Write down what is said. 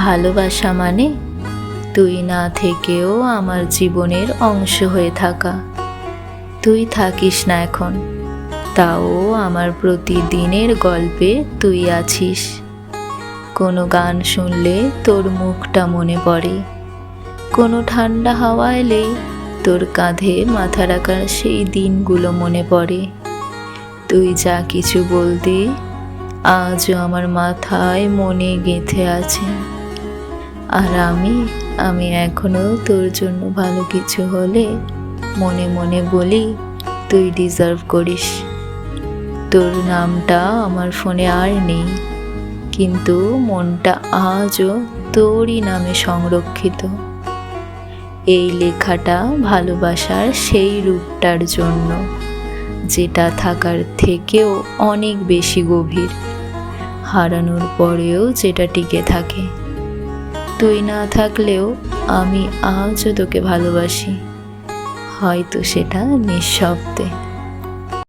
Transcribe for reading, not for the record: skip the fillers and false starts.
ভালোবাসা মানে তুই না থেকেও আমার জীবনের অংশ হয়ে থাকা। তুই থাকিস না এখন, তাও আমার প্রতিদিনের গল্পে তুই আছিস। কোনো গান শুনলে তোর মুখটা মনে পড়ে, কোনো ঠান্ডা হাওয়া এলে তোর কাঁধে মাথা রাখার সেই দিনগুলো মনে পড়ে। তুই যা কিছু বলতি আজও আমার মাথায় মনে গেঁথে আছে। আর আমি এখনো তোর জন্য ভালো কিছু হলে মনে মনে বলি তুই ডিজার্ভ করিস। তোর নামটা আমার ফোনে আর নেই, কিন্তু মনটা আজও তোরই নামে সংরক্ষিত। এই লেখাটা ভালোবাসার সেই রূপটার জন্য, যেটা থাকার থেকেও অনেক বেশি গভীর, হারানোর পরেও যেটা টিকে থাকে। তুই না থাকলেও আমি আজও তোকে ভালোবাসি, হয়তো সেটা নিঃশব্দে।